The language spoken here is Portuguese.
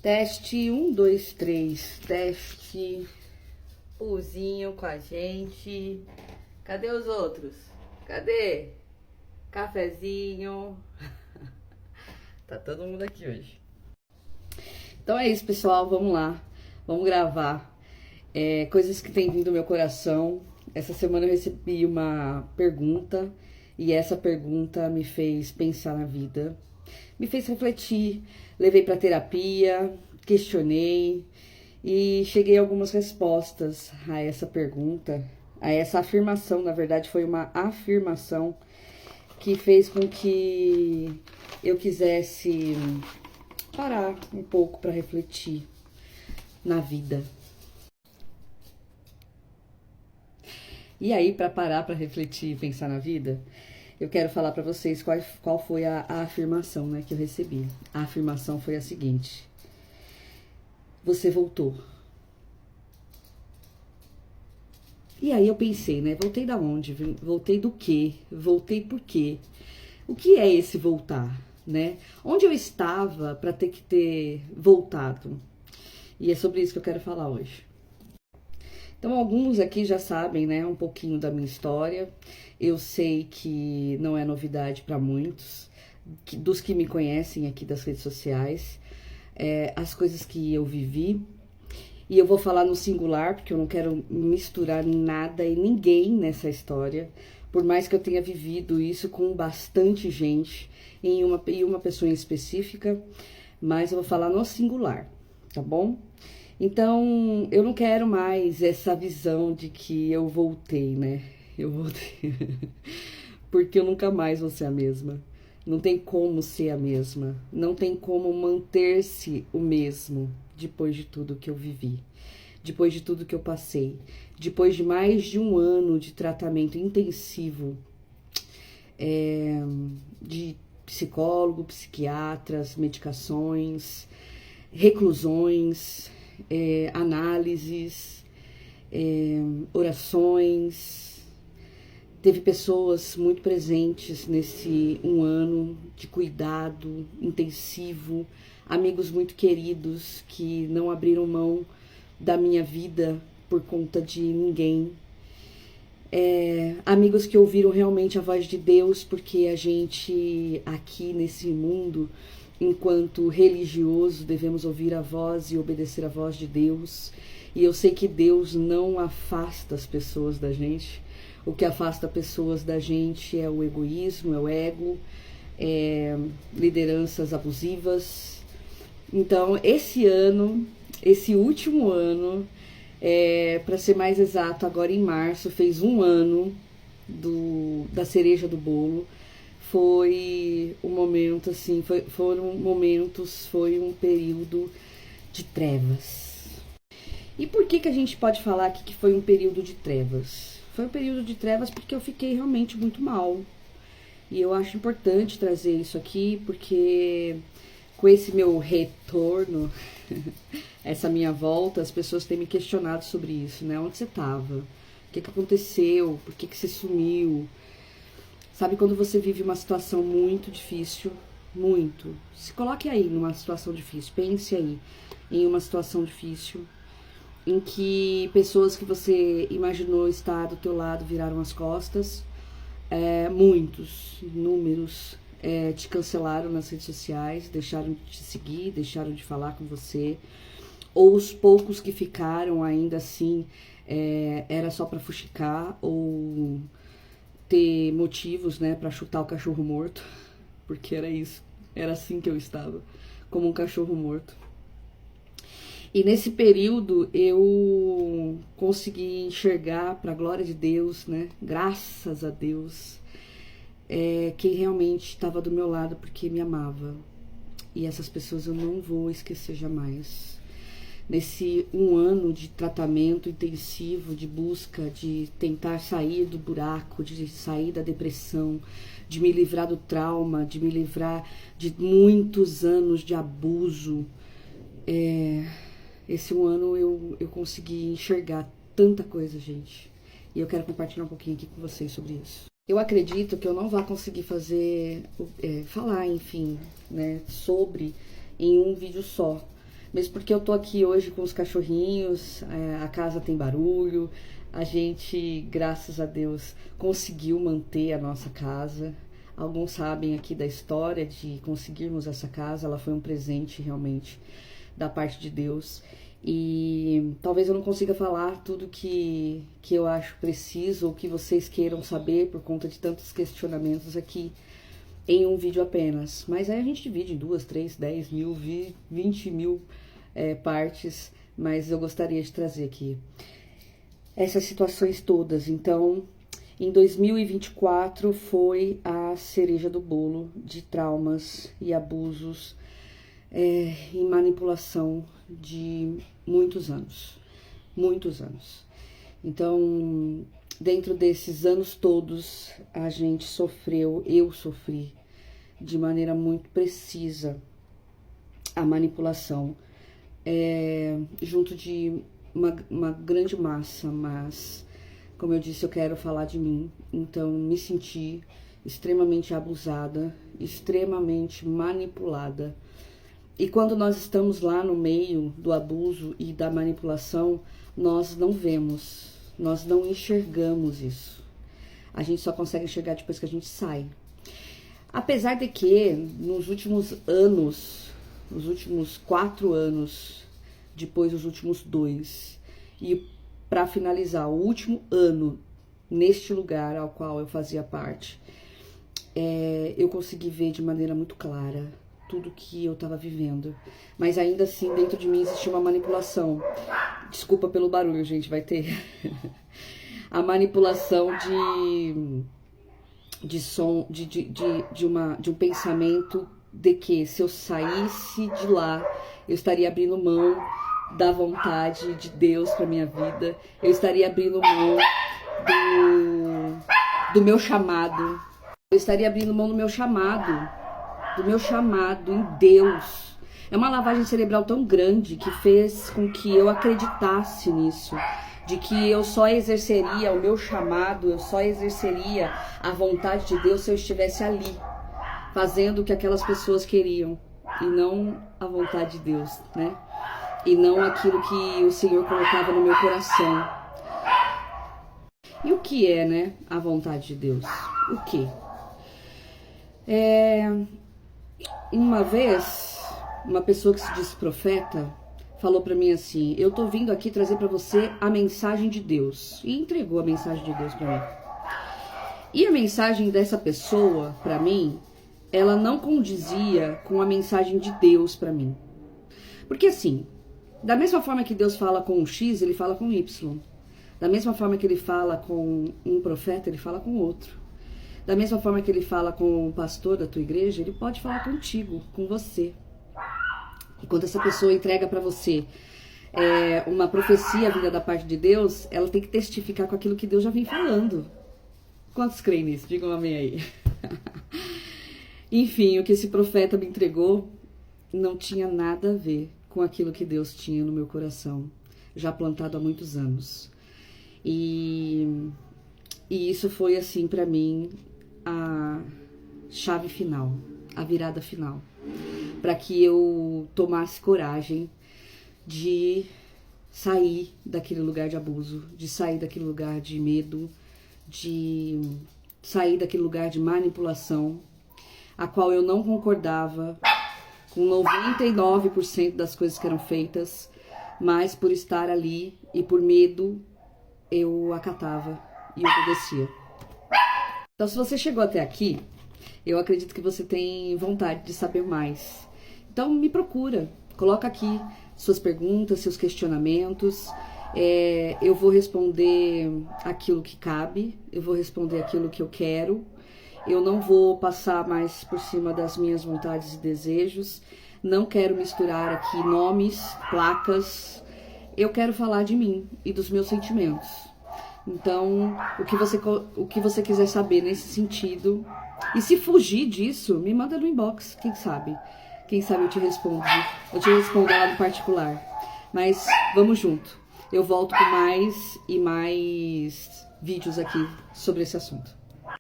Teste 1, 2, 3. Teste. Pulzinho com a gente. Cadê os outros? Cadê? Cafezinho. Tá todo mundo aqui hoje. Então é isso, pessoal. Vamos lá. Vamos gravar. Coisas que tem vindo do meu coração. Essa semana eu recebi uma pergunta. E essa pergunta me fez pensar na vida. Me fez refletir. Levei pra terapia. Questionei. E cheguei a algumas respostas a essa pergunta. A essa afirmação, na verdade, foi uma afirmação que fez com que eu quisesse parar um pouco para refletir na vida. E aí, para parar para refletir e pensar na vida, eu quero falar para vocês qual foi a afirmação, né, que eu recebi. A afirmação foi a seguinte: você voltou. E aí eu pensei, né? Voltei da onde? Voltei do quê? Voltei por quê? O que é esse voltar, né? Onde eu estava para ter que ter voltado? E é sobre isso que eu quero falar hoje. Então, alguns aqui já sabem, né, um pouquinho da minha história. Eu sei que não é novidade para muitos, dos que me conhecem aqui das redes sociais, as coisas que eu vivi. E eu vou falar no singular, porque eu não quero misturar nada e ninguém nessa história. Por mais que eu tenha vivido isso com bastante gente, em uma pessoa em específica, mas eu vou falar no singular, tá bom? Então, eu não quero mais essa visão de que eu voltei, né? Eu voltei. Porque eu nunca mais vou ser a mesma. Não tem como ser a mesma. Não tem como manter-se o mesmo depois de tudo que eu vivi. Depois de tudo que eu passei. Depois de mais de um ano de tratamento intensivo de psicólogo, psiquiatras, medicações, reclusões, análises, orações. Teve pessoas muito presentes nesse um ano de cuidado intensivo, amigos muito queridos que não abriram mão da minha vida por conta de ninguém. Amigos que ouviram realmente a voz de Deus, porque a gente aqui nesse mundo, enquanto religioso, devemos ouvir a voz e obedecer a voz de Deus. E eu sei que Deus não afasta as pessoas da gente. O que afasta pessoas da gente é o egoísmo, é o ego, lideranças abusivas. Então, esse último ano, para ser mais exato, agora em março, fez um ano da cereja do bolo. Foi um momento, assim, foi um período de trevas. E por que a gente pode falar aqui que foi um período de trevas? Foi um período de trevas porque eu fiquei realmente muito mal. E eu acho importante trazer isso aqui, porque com esse meu retorno, essa minha volta, as pessoas têm me questionado sobre isso, né? Onde você estava? O que aconteceu? Por que você sumiu? Sabe, quando você vive uma situação muito difícil, muito. Se coloque aí numa situação difícil, pense aí em uma situação difícil, em que pessoas que você imaginou estar do teu lado viraram as costas, inúmeros, te cancelaram nas redes sociais, deixaram de te seguir, deixaram de falar com você, ou os poucos que ficaram ainda assim, era só para fuxicar ou ter motivos, né, para chutar o cachorro morto, porque era isso, era assim que eu estava, como um cachorro morto. E nesse período eu consegui enxergar, para a glória de Deus, né, graças a Deus, quem realmente estava do meu lado porque me amava. E essas pessoas eu não vou esquecer jamais. Nesse um ano de tratamento intensivo, de busca, de tentar sair do buraco, de sair da depressão, de me livrar do trauma, de me livrar de muitos anos de abuso, esse um ano eu consegui enxergar tanta coisa, gente. E eu quero compartilhar um pouquinho aqui com vocês sobre isso. Eu acredito que eu não vou conseguir falar, enfim, né, sobre em um vídeo só. mesmo porque eu tô aqui hoje com os cachorrinhos, a casa tem barulho, a gente, graças a Deus, conseguiu manter a nossa casa. Alguns sabem aqui da história de conseguirmos essa casa, ela foi um presente realmente da parte de Deus. E talvez eu não consiga falar tudo que eu acho preciso ou que vocês queiram saber por conta de tantos questionamentos aqui em um vídeo apenas. Mas aí a gente divide em 2, 3, 10 mil, 20 mil partes, mas eu gostaria de trazer aqui essas situações todas. Então, em 2024 foi a cereja do bolo de traumas e abusos e manipulação de muitos anos. Muitos anos. Então, dentro desses anos todos, a gente sofreu, eu sofri de maneira muito precisa a manipulação, junto de uma grande massa, mas, como eu disse, eu quero falar de mim. Então, me senti extremamente abusada, extremamente manipulada. E quando nós estamos lá no meio do abuso e da manipulação, nós não vemos, nós não enxergamos isso. A gente só consegue enxergar depois que a gente sai. Apesar de que, nos últimos anos, nos últimos 4 anos, depois os últimos 2, e para finalizar, o último ano neste lugar ao qual eu fazia parte, eu consegui ver de maneira muito clara tudo que eu estava vivendo. Mas ainda assim, dentro de mim existia uma manipulação. Desculpa pelo barulho, gente, vai ter. A manipulação de um pensamento de que se eu saísse de lá, eu estaria abrindo mão da vontade de Deus para minha vida. Eu estaria abrindo mão do meu chamado. Eu estaria abrindo mão do meu chamado em Deus. É uma lavagem cerebral tão grande que fez com que eu acreditasse nisso, de que eu só exerceria o meu chamado, eu só exerceria a vontade de Deus se eu estivesse ali, fazendo o que aquelas pessoas queriam, e não a vontade de Deus, né? E não aquilo que o Senhor colocava no meu coração. E o que é, né, a vontade de Deus? O que? Uma vez, uma pessoa que se diz profeta falou pra mim assim: eu tô vindo aqui trazer pra você a mensagem de Deus. E entregou a mensagem de Deus pra mim. E a mensagem dessa pessoa, pra mim, ela não condizia com a mensagem de Deus pra mim. Porque assim, da mesma forma que Deus fala com um X, ele fala com Y. Da mesma forma que ele fala com um profeta, ele fala com outro. Da mesma forma que ele fala com o pastor da tua igreja, ele pode falar contigo, com você. E quando essa pessoa entrega para você uma profecia vinda da parte de Deus, ela tem que testificar com aquilo que Deus já vem falando. Quantos creem nisso? Digam amém aí. Enfim, o que esse profeta me entregou não tinha nada a ver com aquilo que Deus tinha no meu coração, já plantado há muitos anos. E isso foi assim para mim a chave final, a virada final, para que eu tomasse coragem de sair daquele lugar de abuso, de sair daquele lugar de medo, de sair daquele lugar de manipulação, a qual eu não concordava com 99% das coisas que eram feitas, mas por estar ali e por medo eu acatava e obedecia. Então, se você chegou até aqui, eu acredito que você tem vontade de saber mais. Então, me procura, coloca aqui suas perguntas, seus questionamentos. Eu vou responder aquilo que cabe, eu vou responder aquilo que eu quero. Eu não vou passar mais por cima das minhas vontades e desejos. Não quero misturar aqui nomes, placas. Eu quero falar de mim e dos meus sentimentos. Então, o que você quiser saber nesse sentido, e se fugir disso, me manda no inbox, quem sabe? Quem sabe eu te respondo. Eu te respondo lá no particular. Mas vamos junto. Eu volto com mais e mais vídeos aqui sobre esse assunto.